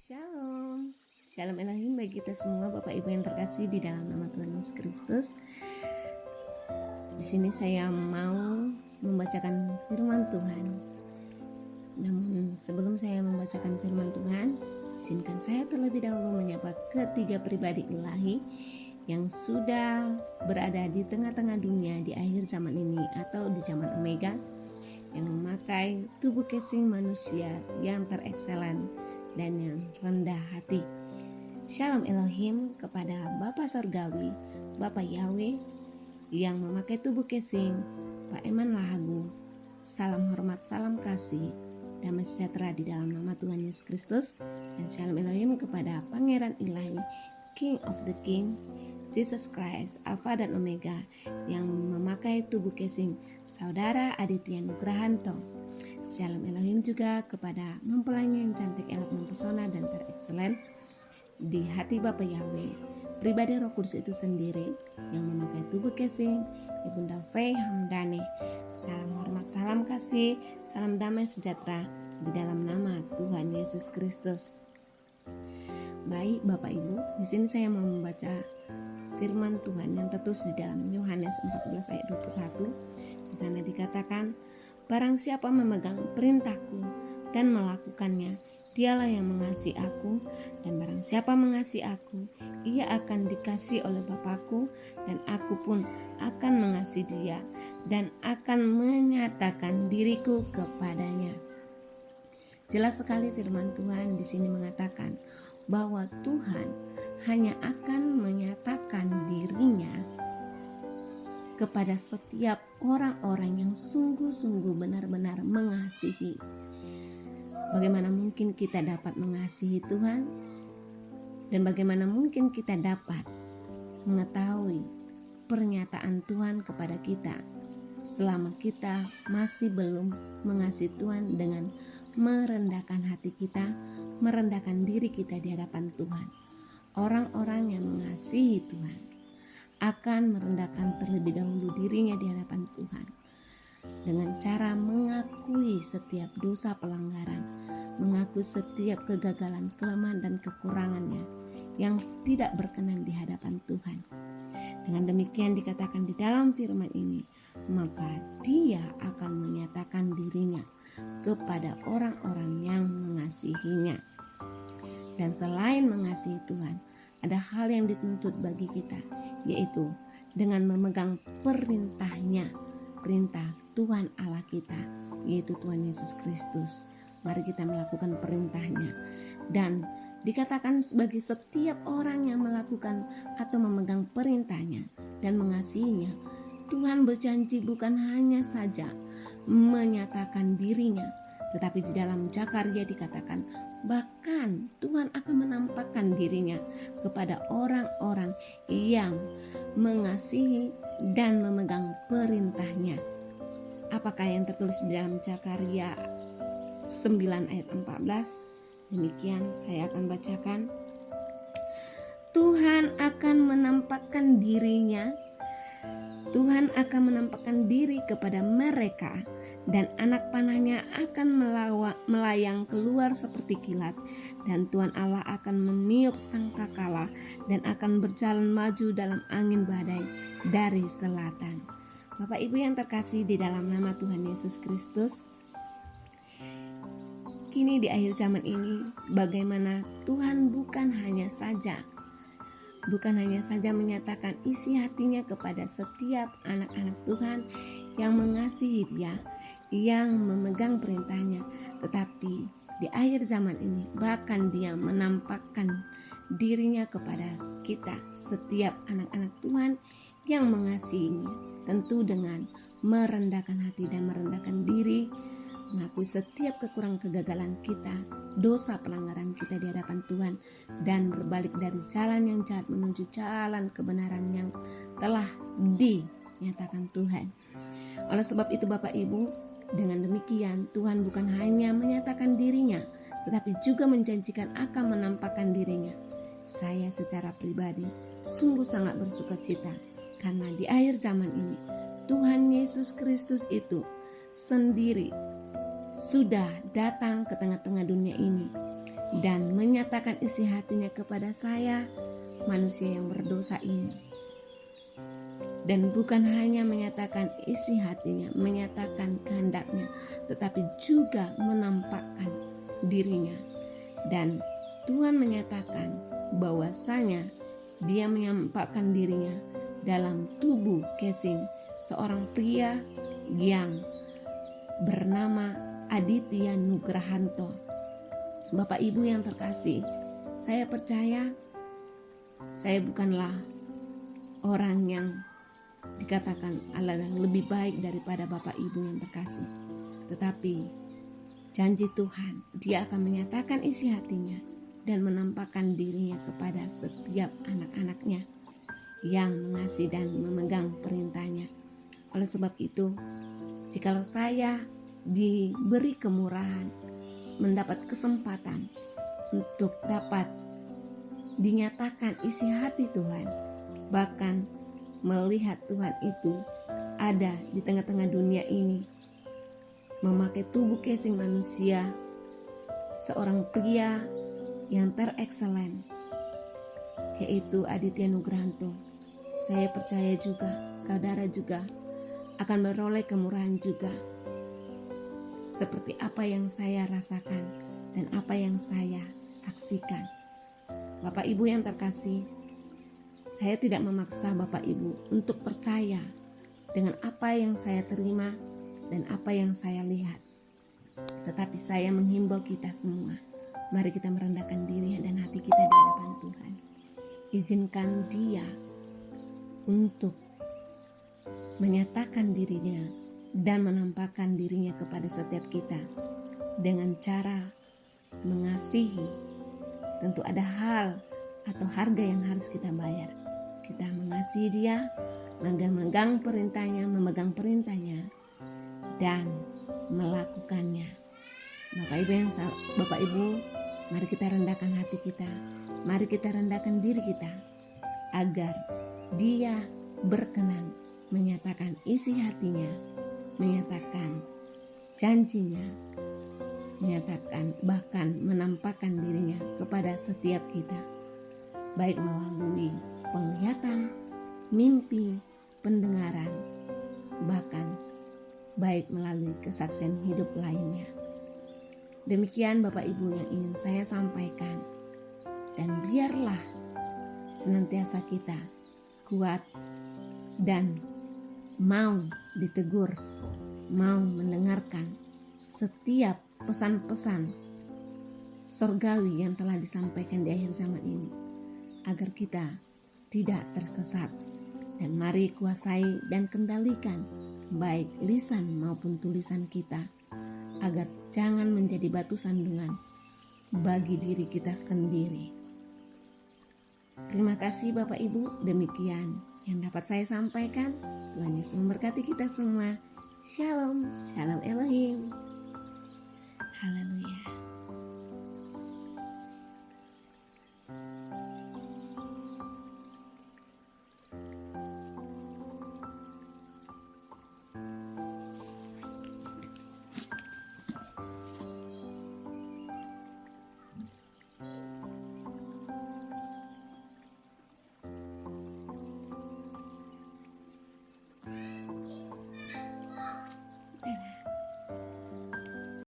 Shalom, Shalom Elohim bagi kita semua Bapak Ibu yang terkasih di dalam nama Tuhan Yesus Kristus. Di sini saya mau membacakan firman Tuhan. Namun sebelum saya membacakan firman Tuhan, izinkan saya terlebih dahulu menyapa ketiga pribadi ilahi yang sudah berada di tengah-tengah dunia di akhir zaman ini atau di zaman Omega, yang memakai tubuh casing manusia yang terekselen dan yang rendah hati. Shalom Elohim kepada Bapa Sorgawi, Bapa Yahweh yang memakai tubuh casing, Pak Eman Lahagu. Salam hormat, salam kasih, damai sejahtera di dalam nama Tuhan Yesus Kristus. Dan Shalom Elohim kepada Pangeran Ilahi, King of the King, Jesus Christ, Alpha dan Omega yang memakai tubuh casing Saudara Aditya Nugrahanto. Shalom Elohim juga kepada mempelainya yang cantik, elok, mempesona dan terekselen di hati Bapa Yahweh, pribadi Roh Kudus itu sendiri yang memakai tubuh casing Ibunda Faye Hamdani. Salam hormat, salam kasih, salam damai sejahtera di dalam nama Tuhan Yesus Kristus. Baik Bapak Ibu, di sini saya mau membaca firman Tuhan yang tertulis di dalam Yohanes 14 ayat 21. Di sana dikatakan, barang siapa memegang perintahku dan melakukannya, dialah yang mengasihi aku, dan barang siapa mengasihi aku, ia akan dikasihi oleh Bapakku, dan aku pun akan mengasihi dia, dan akan menyatakan diriku kepadanya. Jelas sekali firman Tuhan di sini mengatakan bahwa Tuhan hanya akan menyatakan dirinya kepada setiap orang-orang yang sungguh-sungguh benar-benar mengasihi. Bagaimana mungkin kita dapat mengasihi Tuhan? Dan bagaimana mungkin kita dapat mengetahui pernyataan Tuhan kepada kita selama kita masih belum mengasihi Tuhan dengan merendahkan hati kita, merendahkan diri kita di hadapan Tuhan. Orang-orang yang mengasihi Tuhan akan merendahkan terlebih dahulu dirinya di hadapan Tuhan dengan cara mengakui setiap dosa pelanggaran, mengakui setiap kegagalan, kelemahan dan kekurangannya yang tidak berkenan di hadapan Tuhan. Dengan demikian dikatakan di dalam firman ini, maka dia akan menyatakan dirinya kepada orang-orang yang mengasihinya. Dan selain mengasihi Tuhan, ada hal yang dituntut bagi kita, yaitu dengan memegang perintahnya, perintah Tuhan Allah kita, yaitu Tuhan Yesus Kristus. Mari kita melakukan perintahnya. Dan dikatakan sebagai setiap orang yang melakukan atau memegang perintahnya dan mengasihinya, Tuhan berjanji bukan hanya saja menyatakan dirinya, tetapi di dalam Jakarta dikatakan bahkan Tuhan akan menampakkan dirinya kepada orang-orang yang mengasihi dan memegang perintahnya. Apakah yang tertulis di dalam Zakaria 9 ayat 14? Demikian saya akan bacakan. Tuhan akan menampakkan dirinya, Tuhan akan menampakkan diri kepada mereka, dan anak panahnya akan melayang keluar seperti kilat, dan Tuhan Allah akan meniup sangkakala dan akan berjalan maju dalam angin badai dari selatan. Bapak Ibu yang terkasih di dalam nama Tuhan Yesus Kristus, kini di akhir zaman ini bagaimana Tuhan bukan hanya saja menyatakan isi hatinya kepada setiap anak-anak Tuhan yang mengasihi Dia, yang memegang perintahnya, tetapi di akhir zaman ini bahkan Dia menampakkan dirinya kepada kita, setiap anak-anak Tuhan yang mengasihinya, tentu dengan merendahkan hati dan merendahkan diri, mengakui setiap kekurangan kegagalan kita, dosa pelanggaran kita di hadapan Tuhan, dan berbalik dari jalan yang jahat menuju jalan kebenaran yang telah dinyatakan Tuhan. Oleh sebab itu Bapak Ibu, dengan demikian Tuhan bukan hanya menyatakan dirinya, tetapi juga menjanjikan akan menampakkan dirinya. Saya secara pribadi sungguh sangat bersuka cita, karena di akhir zaman ini Tuhan Yesus Kristus itu sendiri sudah datang ke tengah-tengah dunia ini dan menyatakan isi hatinya kepada saya, manusia yang berdosa ini. Dan bukan hanya menyatakan isi hatinya, menyatakan kehendaknya, tetapi juga menampakkan dirinya. Dan Tuhan menyatakan bahwasanya dia menampakkan dirinya dalam tubuh casing seorang pria yang bernama Aditya Nugrahanto. Bapak Ibu yang terkasih, saya percaya saya bukanlah orang yang dikatakan adalah lebih baik daripada Bapak Ibu yang terkasih. Tetapi janji Tuhan, Dia akan menyatakan isi hatinya dan menampakkan dirinya kepada setiap anak-anaknya yang mengasihi dan memegang perintahnya. Oleh sebab itu, jikalau saya diberi kemurahan, mendapat kesempatan untuk dapat dinyatakan isi hati Tuhan, bahkan melihat Tuhan itu ada di tengah-tengah dunia ini, memakai tubuh casing manusia, seorang pria yang terexcellent, yaitu Aditya Nugrahanto. Saya percaya juga, saudara juga akan beroleh kemurahan juga, seperti apa yang saya rasakan dan apa yang saya saksikan. Bapak Ibu yang terkasih, saya tidak memaksa Bapak Ibu untuk percaya dengan apa yang saya terima dan apa yang saya lihat. Tetapi saya menghimbau kita semua, mari kita merendahkan diri dan hati kita di hadapan Tuhan. Izinkan Dia untuk menyatakan dirinya dan menampakkan dirinya kepada setiap kita dengan cara mengasihi. Tentu ada hal atau harga yang harus kita bayar. Kita mengasihi Dia, memegang perintahnya dan melakukannya. Bapak Ibu, mari kita rendahkan hati kita, mari kita rendahkan diri kita, agar Dia berkenan menyatakan isi hatinya, menyatakan janjinya, menyatakan bahkan menampakkan dirinya kepada setiap kita, baik melalui penglihatan, mimpi, pendengaran, bahkan baik melalui kesaksian hidup lainnya. Demikian Bapak Ibu yang ingin saya sampaikan, dan biarlah senantiasa kita kuat dan mau ditegur, mau mendengarkan setiap pesan-pesan sorgawi yang telah disampaikan di akhir zaman ini, agar kita tidak tersesat. Dan mari kuasai dan kendalikan baik lisan maupun tulisan kita, agar jangan menjadi batu sandungan bagi diri kita sendiri. Terima kasih Bapak Ibu, demikian yang dapat saya sampaikan. Tuhan Yesus memberkati kita semua. Shalom, shalom Elohim. Haleluya.